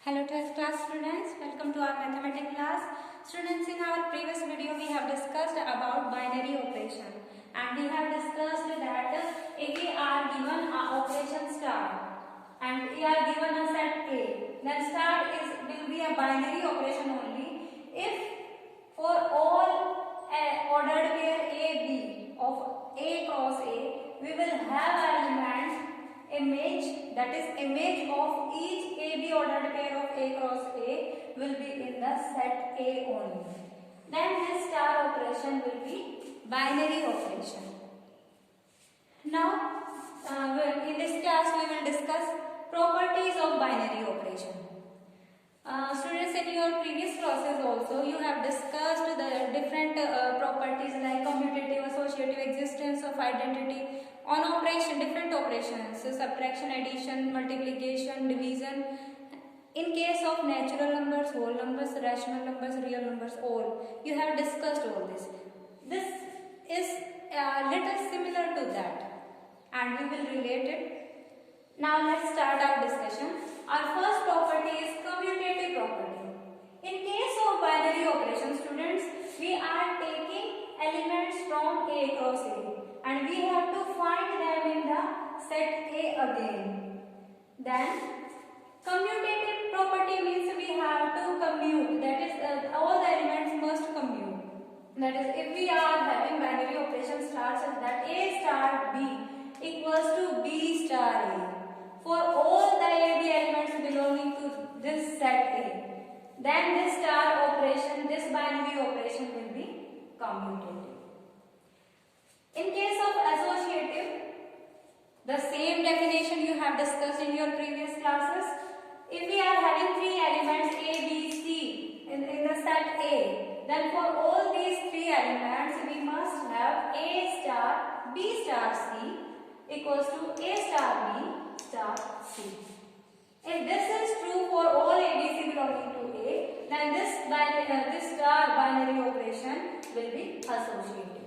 Hello 12th class students, welcome to our mathematics class. Students, in our previous video we have discussed about binary operation and we have discussed that if we are given a operation star and we are given a set A, then star will be a binary operation only if for all ordered pair AB of A cross A, we will have element image, that is image of each AB ordered pair of A cross A will be in the set A only. Then this star operation will be binary operation. Now in this class we will discuss properties of binary operation. Students, in your previous classes also you have discussed the different properties like commutative, associative, existence of identity on operation, different operations, so subtraction, addition, multiplication, division. In case of natural numbers, whole numbers, rational numbers, real numbers, all you have discussed all this. This is little similar to that and we will relate it. Now let's start our discussion. Our first property is commutative property. In case of binary operation, students, we are taking elements from A cross A and we have to find them in the set A again. Then commutative property means we have to commute, that is all the elements must commute. That is, if we are having binary operation star such that A star B equals to B star A for all the AB elements belonging to this set A, then this star operation, this binary operation will be commutative. In case of associative, the same definition you have discussed in your previous classes. If we are having three elements A, B, C in the set A, then for all these three elements we must have A star B star C equals to A star B star C. If this is true for all ABC belonging to A, then this star binary operation will be associative.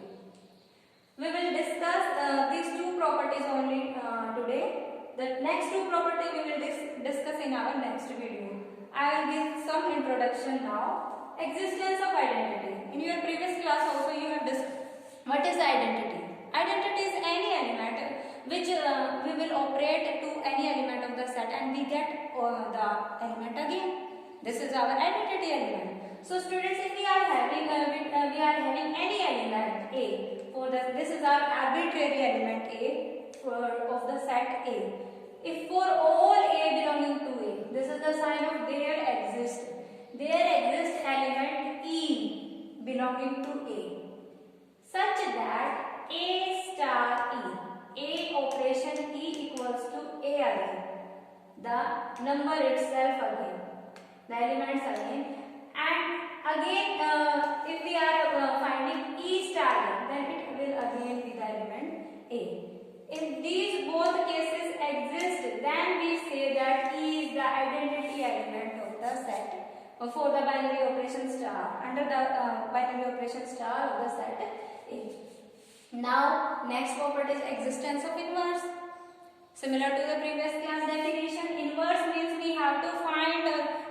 We will discuss these two properties only today. The next two properties we will discuss in our next video. I will give some introduction now. Existence of identity. In your previous class also you have discussed what is identity. Identity is any element which we will operate to any element of the set and we get the element again. This is our identity element. So students, if we are having any element A, for this is our arbitrary element A of the set A. If for all A belonging to A, this is the sign of there exists element E belonging to A, such that A star E, A operation E equals to A again, the number itself again, the elements again, and again if we are finding E star A, then it will again be the element A. If these both cases exist, then we say that E is the identity element of the set for the binary operation star, under the binary operation star of the set A. Now next property is existence of inverse. Similar to the previous class definition, inverse means we have to find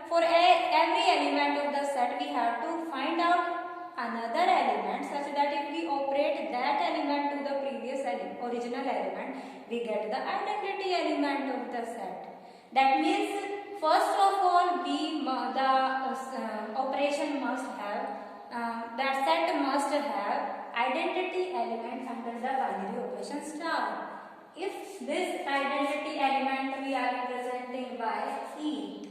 for every element of the set we have to find out another element such that if we operate that element to the previous original element, we get the identity element of the set. That means first of all the operation must have, that set must have identity element under the binary operation star. If this identity element we are representing by E,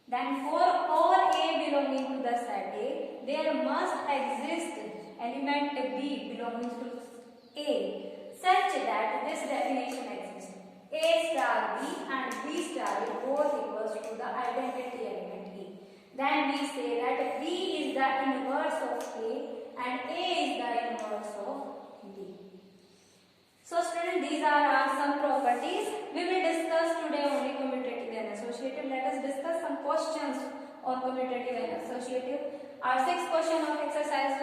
then for all A belonging to the set A, there must exist element B belonging to A, such that this definition exists. A star B and B star A both equals to the identity element E. Then we say that B is the inverse of A and A is the inverse of B. So students, these are some properties. We will discuss today only commutative and associative. Let us discuss some questions on commutative and associative. Our sixth question of exercise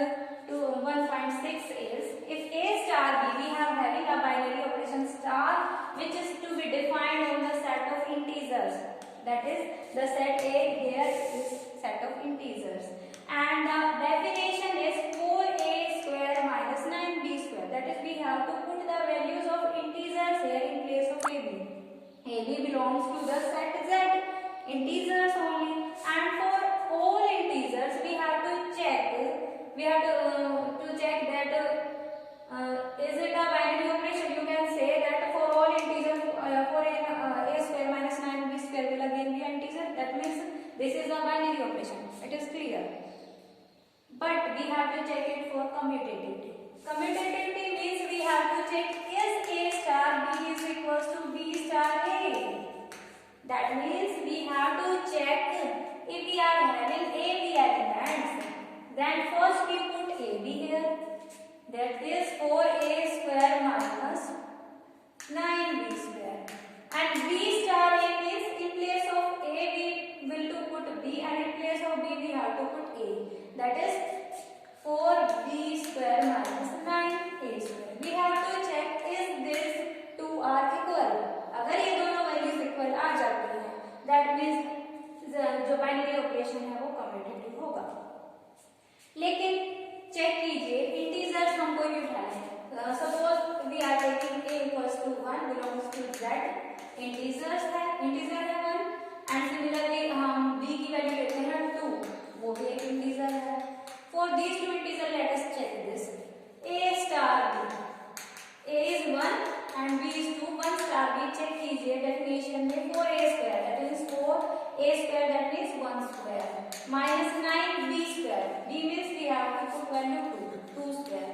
1.6 is, if A star B, we are having a binary operation star which is to be defined on the set of integers That is the set A here is set of integers. And the definition is 4a square minus 9b square. That is we have to put the values of integers here in place of ab. AB belongs to the set Z, integers only. And for all integers we have to check. We have to check that is it a binary operation. You can say that for all integers for a square minus 9b square will again be an integer. That means this is a binary operation. It is clear. But we have to check it for commutativity. Commutativity means we have to check is A star B is equals to B star A. That means we have to check if we are having AB elements. Then first we put AB here. That is 4a square minus 9b square. And B star A means in place of A we will to put B, and in place of B we have to put A. That is 4b square minus 9a square. We have to check is this two are equal. अगर ये दोनों values equal आ जाती हैं, that means जो binary operation है वो commutative होगा. लेकिन चेक कीजिए इंटीजर्स हम कोई भी उठाए. Suppose we are taking a equals to 1 belongs to z. Integer है 1. एंड सिमिलरली हम b की वैल्यू लेते हैं 2, वो भी एक इंटीजर है. For these two integer let us check this. a star b, a is 1 and b is 2. 1 star b check कीजिए डेफिनेशन में 4a square, that is 4a square, that means 1 square, minus 9b square. b means we have to put value 2 square.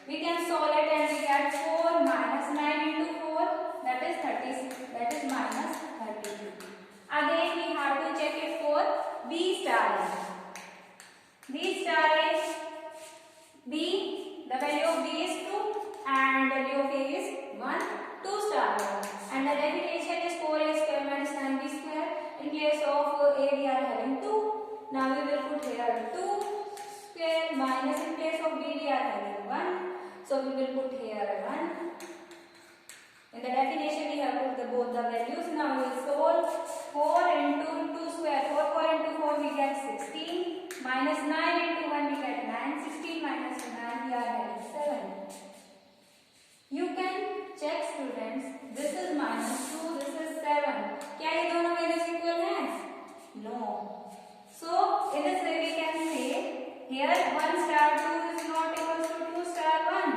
We can solve it and we get 4 minus 9 into 4, that is 36, that is minus 32. Again we have to check it for b star a. b star a, b, the value of b is 2 and value of a is 1. 2 star a, and the definition is 4a square minus 9b square. In place of a we are having 2. Now we will put here 2 square minus in place of b we are having 1. So we will put here 1. In the definition we have put both the values. Now we will solve 4 into 2 square. 4 into 4 we get 16. Minus 9 into 1 we get 9. 16 minus 9 we are having 7. You can check students. This is minus 2. This is 7. क्या ये दोनों values equal हैं? No. So in this way we can say here 1 star 2 is not equal to 2 star 1.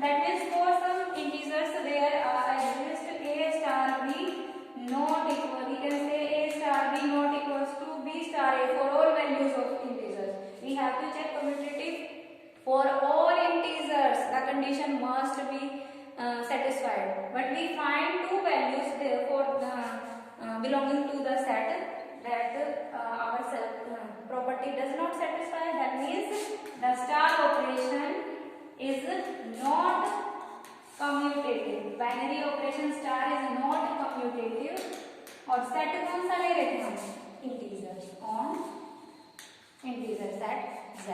That means for some integers there exist a star b not equal. We can say a star b not equals to b star a for all values of integers. We have to check commutative for all integers. The condition must be satisfied. But we find two values there for belonging to the set that our property does not satisfy. That means the star operation is not commutative. Binary operation star is not commutative. और set कौन सा ले रहे थे हम? Integers on integer set Z.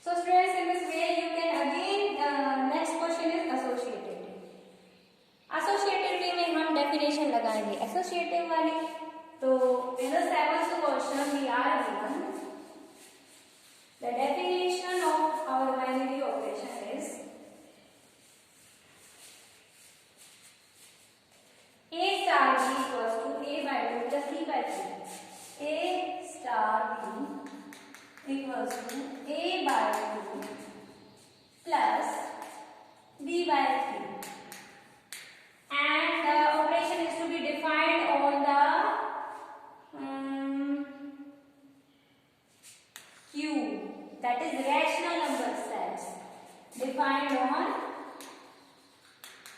So students, in this way you can again next question is associativity. Associativity में हम definition लगाएंगे associative वाली. तो in the seventh question we are given the definition of our binary operation is a star b equals to a by 2 plus b by 3. A star b equals to a by 2 plus b by 3. And the operation is to be defined on the Q, that is rational number sets, defined on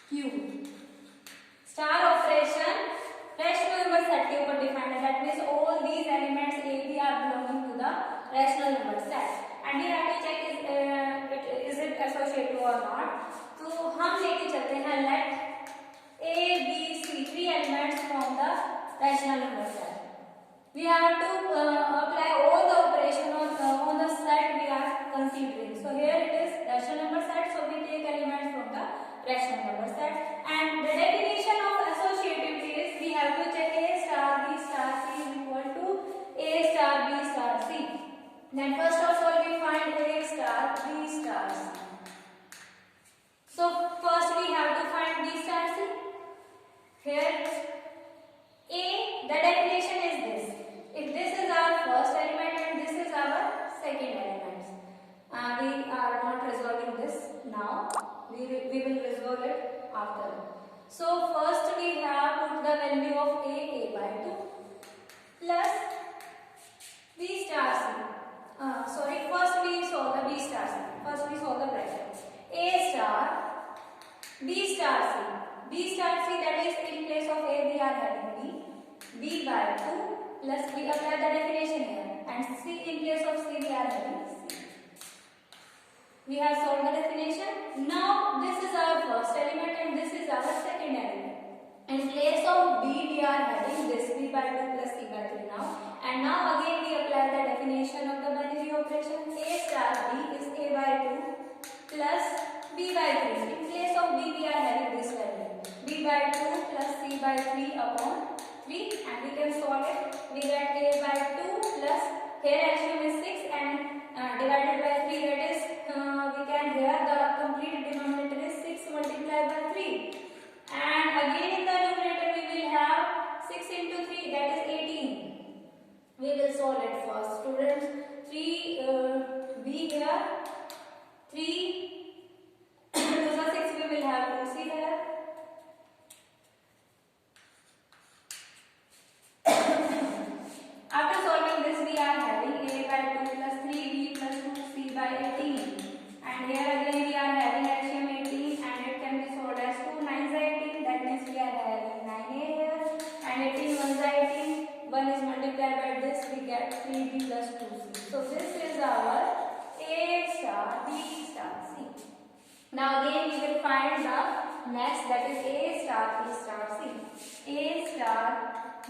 Q. Star operation rational number set के ऊपर defined है. That means all these elements A, B are belonging to the rational number set. And we have to check is it associative or not. तो हम लेके चलते हैं let A, B, C, 3 elements from the rational number set. We have to apply all the operation on the set we are considering. So here it is rational number set. So we take elements from the rational number set. And the definition of associativity is we have to check A star, B star, Then first of all we find A star, B star, C. So first we have to find B star, C. Here A, the definition is this. If this is our first element and this is our second element, we are not resolving this now. We will resolve it after. So first we have put the value of A by 2 plus B star C. First we saw the B star C. First we saw the bracket. A star, B star C. B star C, that is in place of A we are having B. B by 2 plus we apply the definition here. And C, in place of C we are having C. We have solved the definition. Now this is our first element and this is our second element. In place of B we are having this B by 2 plus C by 3 now. And now again we apply the definition of the binary operation. A star B is A by 2 plus B by 3. In place of B we are having this value. B by 2 plus C by 3 upon 3, and we can solve it. We get A by 2 plus, here LCM is 6 and divided by 3, that is we can, here the complete denominator is 6 multiplied by 3. And again in the numerator we will have 6 into 3, that is 18. We will solve it first. Students, 3 B here, 3 those are 6, we will have 2C here. After solving this, we are having A by 2 plus 3B plus 2C by 18. And here again we are having LCM 18 and it can be solved as 2 9s are 18. That means we are having 9A here. And 18 1s are 18. 1 is multiplied by this, we get 3B plus 2C. So this is our A star B star C. Now again we will find the next, that is A star B star C. A star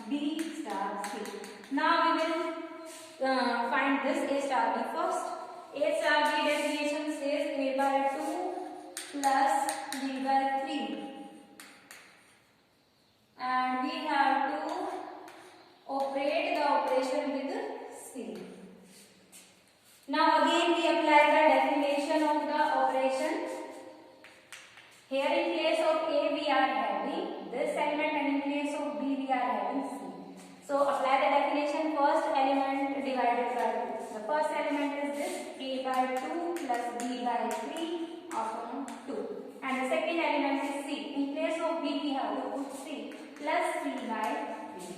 B star C. Now we will find this A star B first. A star B definition says A by 2 plus B by 3. And we have to operate the operation with C. Now again we apply the definition of the operation. Here in place of A we are having this element and in place of B we are having C. So apply the definition. First element divided by 2. The first element is this A by 2 plus B by 3 upon 2. And the second element is C. In place of B we have to put C plus C by 3.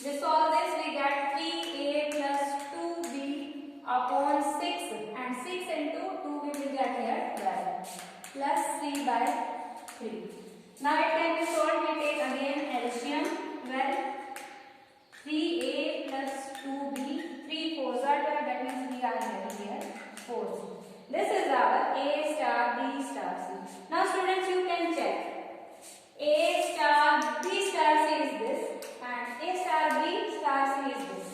We solve this, we get 3A plus 2B upon 6 and 6 into 2 we will get here 12 plus C by 3. Now it can be solved. We take again LCM. Well, 3A plus 2B, 3 4s are 12, that means we are having here 4. This is our A star B star C. Now students, you can check. A star B star C is this and A star B star C is this.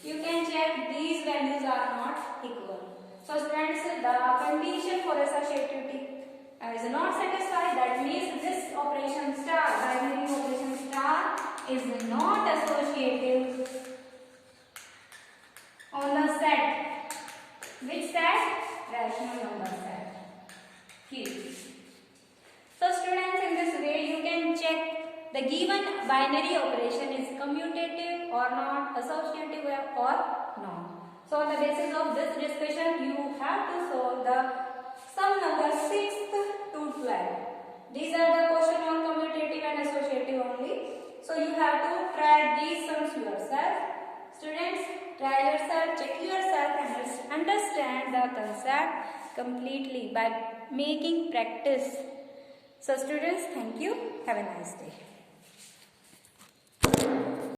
You can check these values are not equal. So students, the condition for associativity is not satisfied. That means this operation star, binary operation star, is not associative on the set. Which set? Rational number set. Q. So students, in this way you can check the given binary operation is commutative or not, associative or not. So on the basis of this discussion, you have to solve the sum number 6th to 12. These are the question on commutative and associative only. So you have to try these sums yourself. Students, try yourself, check yourself and understand the concept completely by making practice. So students, thank you. Have a nice day.